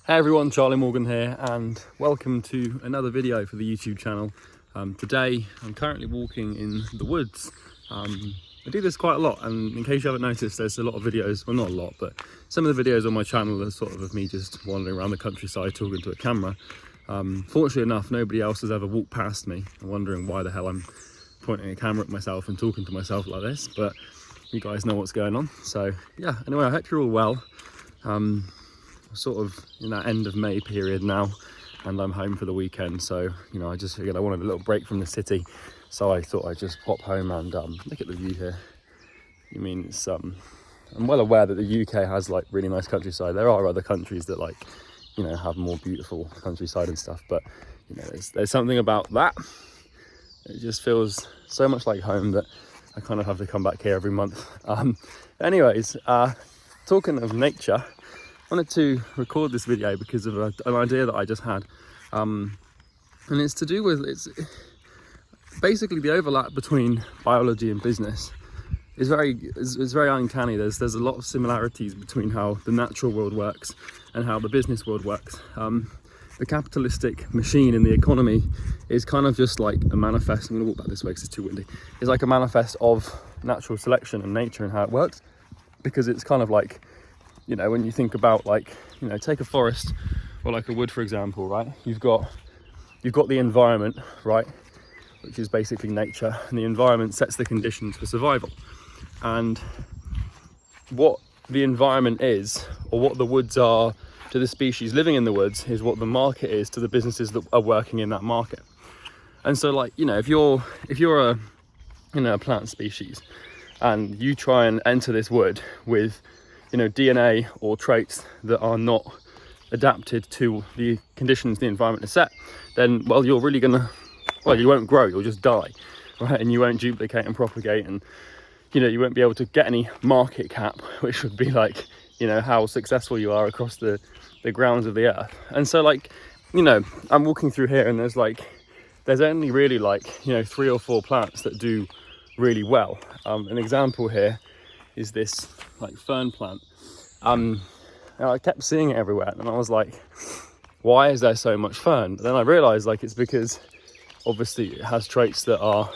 Hey everyone, Charlie Morgan here and welcome to another video for the YouTube channel. Today I'm currently walking in the woods. I do this quite a lot, and in case you haven't noticed, there's a lot of videos, well not a lot, but some of the videos on my channel are sort of me just wandering around the countryside talking to a camera. Fortunately enough, nobody else has ever walked past me and wondering why the hell I'm pointing a camera at myself and talking to myself like this, but you guys know what's going on. So yeah, anyway, I hope you're all well. Sort of in that end of May period now, and I'm home for the weekend, so you know, I just figured I wanted a little break from the city, so I thought I'd just pop home and look at the view here. I mean, it's I'm well aware that the UK has like really nice countryside. There are other countries that, like, you know, have more beautiful countryside and stuff, but you know, there's something about that. It just feels so much like home that I kind of have to come back here every month. Anyways, talking of nature, I wanted to record this video because of an idea that I just had, and it's to do with, it's basically the overlap between biology and business is very uncanny. There's a lot of similarities between how the natural world works and how the business world works. The capitalistic machine in the economy is kind of just like a manifest. I'm going to walk back this way because it's too windy. It's like a manifest of natural selection and nature and how it works, because it's kind of like, you know, when you think about, like, you know, take a forest or like a wood, for example, right? You've got the environment, right, which is basically nature, and the environment sets the conditions for survival. And what the environment is, or what the woods are to the species living in the woods, is what the market is to the businesses that are working in that market. And so, like, you know, if you're a, you know, a plant species and you try and enter this wood with, you know, DNA or traits that are not adapted to the conditions the environment has set, then, well, you're really gonna, well, you won't grow, you'll just die, right? And you won't duplicate and propagate, and, you know, you won't be able to get any market cap, which would be like, you know, how successful you are across the grounds of the earth. And so, like, you know, I'm walking through here and there's only really, like, you know, 3 or 4 plants that do really well. An example here is this like fern plant. And I kept seeing it everywhere, and I was like, why is there so much fern? But then I realized, like, it's because obviously it has traits that are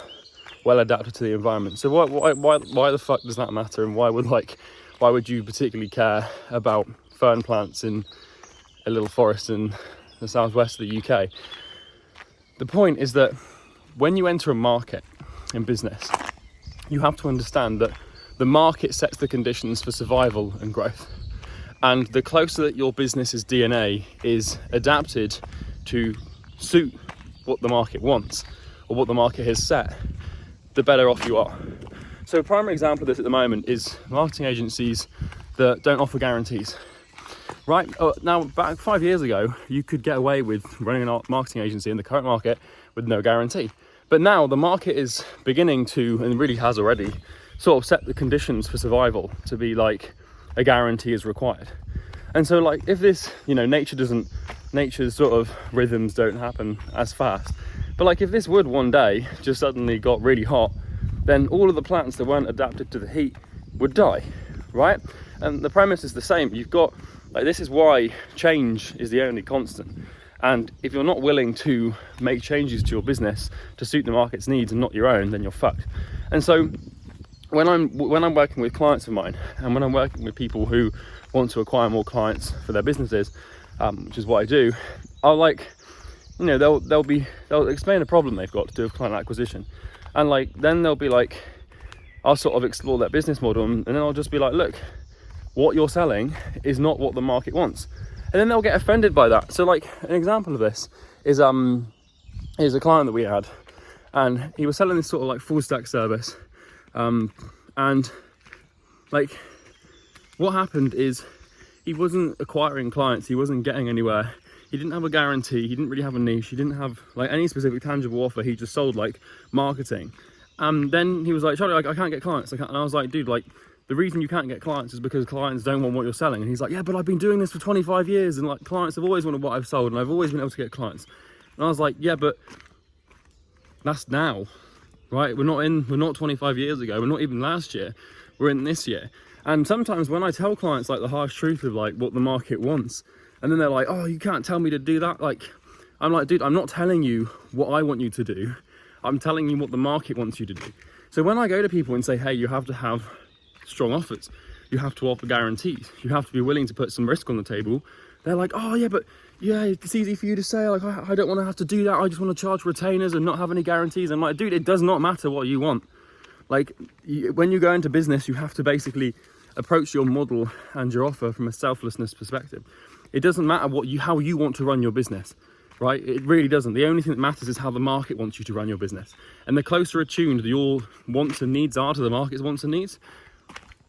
well adapted to the environment. So why the fuck does that matter? And why would you particularly care about fern plants in a little forest in the southwest of the UK? The point is that when you enter a market in business, you have to understand that the market sets the conditions for survival and growth. And the closer that your business's DNA is adapted to suit what the market wants or what the market has set, the better off you are. So a primary example of this at the moment is marketing agencies that don't offer guarantees. Right? Now, back 5 years ago, you could get away with running a marketing agency in the current market with no guarantee. But now the market is beginning to, and really has already, sort of set the conditions for survival to be like a guarantee is required. And so, like, if this, you know, nature's sort of rhythms don't happen as fast, but like if this wood one day just suddenly got really hot, then all of the plants that weren't adapted to the heat would die, right? And the premise is the same. You've got, like, this is why change is the only constant. And if you're not willing to make changes to your business to suit the market's needs and not your own, then you're fucked. And so when I'm working with clients of mine, and when I'm working with people who want to acquire more clients for their businesses, which is what I do, I'll, like, you know, they'll explain a problem they've got to do with client acquisition, and like then they'll be like, I'll sort of explore that business model, and then I'll just be like, look, what you're selling is not what the market wants, and then they'll get offended by that. So, like, an example of this is a client that we had, and he was selling this sort of like full stack service. And like, what happened is he wasn't acquiring clients, he wasn't getting anywhere, he didn't have a guarantee, he didn't really have a niche, he didn't have like any specific tangible offer, he just sold like marketing. Then he was like, Charlie, I can't get clients. And I was like, dude, like, the reason you can't get clients is because clients don't want what you're selling. And he's like, yeah, but I've been doing this for 25 years and like clients have always wanted what I've sold and I've always been able to get clients. And I was like, yeah, but that's now. Right, we're not 25 years ago, we're not even last year, we're in this year. And sometimes when I tell clients like the harsh truth of like what the market wants, And then they're like, oh, you can't tell me to do that. Like, I'm like, dude, I'm not telling you what I want you to do. I'm telling you what the market wants you to do. So when I go to people and say, hey, you have to have strong offers, you have to offer guarantees, you have to be willing to put some risk on the table, they're like, oh yeah, but yeah, it's easy for you to say, like, I don't want to have to do that. I just want to charge retainers and not have any guarantees. I'm like, dude, it does not matter what you want. Like, when you go into business, you have to basically approach your model and your offer from a selflessness perspective. It doesn't matter how you want to run your business, right? It really doesn't. The only thing that matters is how the market wants you to run your business. And the closer attuned your wants and needs are to the market's wants and needs,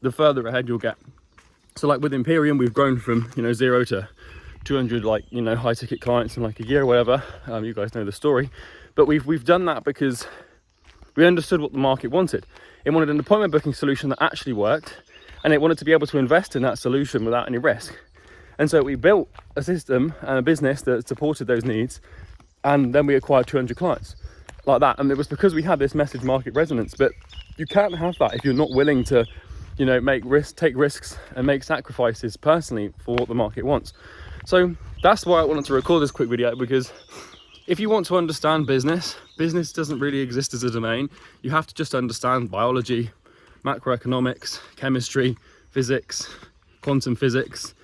the further ahead you'll get. So like with Imperium, we've grown from 0 to 200 high ticket clients in like a year or whatever. You guys know the story, but we've done that because we understood what the market wanted. It wanted an appointment booking solution that actually worked, and it wanted to be able to invest in that solution without any risk. And so we built a system and a business that supported those needs, and then we acquired 200 clients like that. And it was because we had this message market resonance. But you can't have that if you're not willing to take risks and make sacrifices personally for what the market wants. So that's why I wanted to record this quick video, because if you want to understand business doesn't really exist as a domain. You have to just understand biology, macroeconomics, chemistry, physics, quantum physics,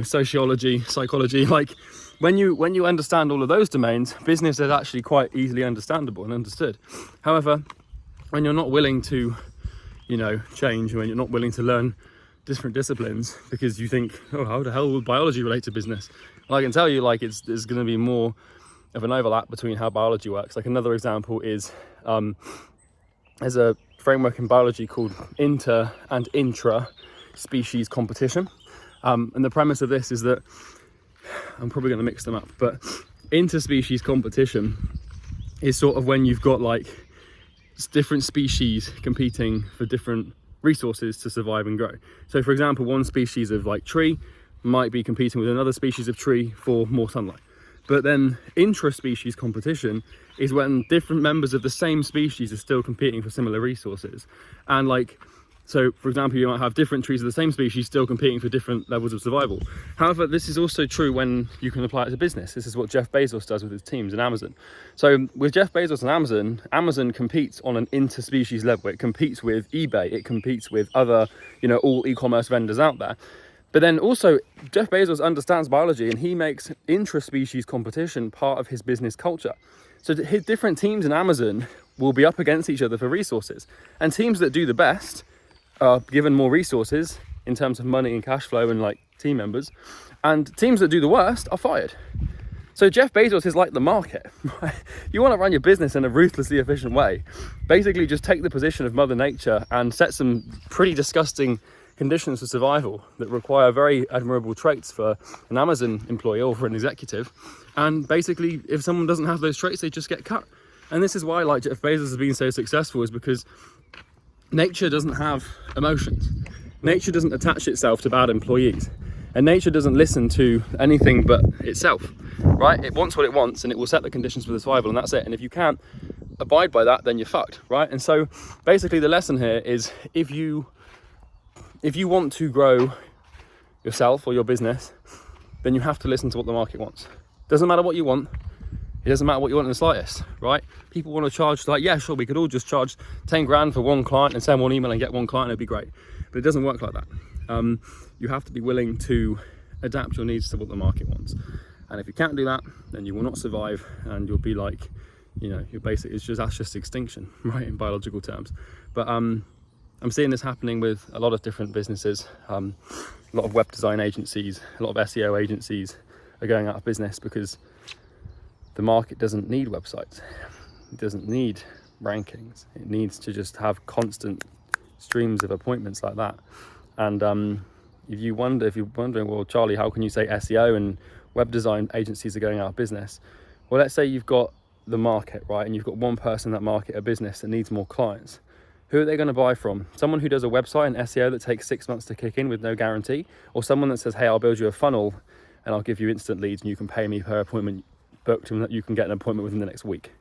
sociology, psychology. Like when you understand all of those domains, business is actually quite easily understandable and understood. However, when you're not willing to change, when you're not willing to learn different disciplines because you think, oh, how the hell will biology relate to business? Well, I can tell you, like, there's going to be more of an overlap between how biology works. Like another example is there's a framework in biology called inter and intraspecies competition, and the premise of this is that, I'm probably going to mix them up, but interspecies competition is sort of when you've got like different species competing for different resources to survive and grow. So for example, one species of like tree might be competing with another species of tree for more sunlight. But then intraspecies competition is when different members of the same species are still competing for similar resources. And like, so for example, you might have different trees of the same species still competing for different levels of survival. However, this is also true when you can apply it to business. This is what Jeff Bezos does with his teams in Amazon. So with Jeff Bezos and Amazon competes on an interspecies level. It competes with eBay, it competes with other, all e-commerce vendors out there. But then also, Jeff Bezos understands biology, and he makes intraspecies competition part of his business culture. So his different teams in Amazon will be up against each other for resources. And teams that do the best are given more resources in terms of money and cash flow and like team members. And teams that do the worst are fired. So Jeff Bezos is like the market. You want to run your business in a ruthlessly efficient way. Basically just take the position of Mother Nature and set some pretty disgusting conditions for survival that require very admirable traits for an Amazon employee or for an executive. And basically, if someone doesn't have those traits, they just get cut. And this is why like Jeff Bezos has been so successful, is because nature doesn't have emotions. Nature doesn't attach itself to bad employees. And nature doesn't listen to anything but itself, right? It wants what it wants, and it will set the conditions for the survival, and that's it. And if you can't abide by that, then you're fucked, right? And so basically the lesson here is if you want to grow yourself or your business, then you have to listen to what the market wants. Doesn't matter what you want. It doesn't matter what you want in the slightest, right? People want to charge, like, yeah, sure, we could all just charge 10 grand for one client and send one email and get one client, it'd be great. But it doesn't work like that. You have to be willing to adapt your needs to what the market wants. And if you can't do that, then you will not survive, and you'll be like, you're basically, that's just extinction, right, in biological terms. But I'm seeing this happening with a lot of different businesses. A lot of web design agencies, a lot of SEO agencies are going out of business because the market doesn't need websites. It doesn't need rankings. It needs to just have constant streams of appointments like that. And if you're wondering, well, Charlie, how can you say SEO and web design agencies are going out of business? Well, let's say you've got the market, right? And you've got one person in that market, a business that needs more clients. Who are they going to buy from? Someone who does a website and SEO that takes 6 months to kick in with no guarantee? Or someone that says, hey, I'll build you a funnel and I'll give you instant leads and you can pay me per appointment booked and that you can get an appointment within the next week?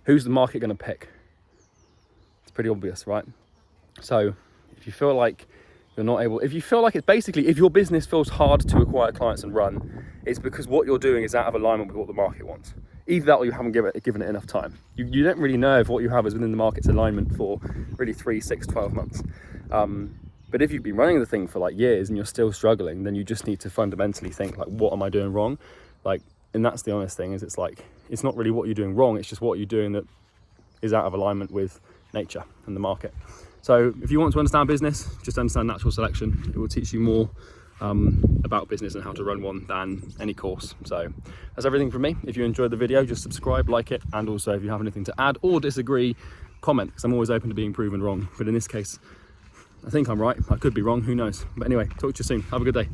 Who's the market going to pick? It's pretty obvious, right? So if you feel like you're not able, if you feel like it's basically, if your business feels hard to acquire clients and run, it's because what you're doing is out of alignment with what the market wants. Either that or you haven't given it enough time. You don't really know if what you have is within the market's alignment for really 3, 6, 12 months. But if you've been running the thing for like years and you're still struggling, then you just need to fundamentally think like, what am I doing wrong? Like, and that's the honest thing, is it's like, it's not really what you're doing wrong, it's just what you're doing that is out of alignment with nature and the market. So if you want to understand business, just understand natural selection. It will teach you more about business and how to run one than any course. So that's everything from me. If you enjoyed the video, just subscribe, like it, and also if you have anything to add or disagree, comment, because I'm always open to being proven wrong. But in this case, I think I'm right. I could be wrong, who knows? But anyway, talk to you soon. Have a good day.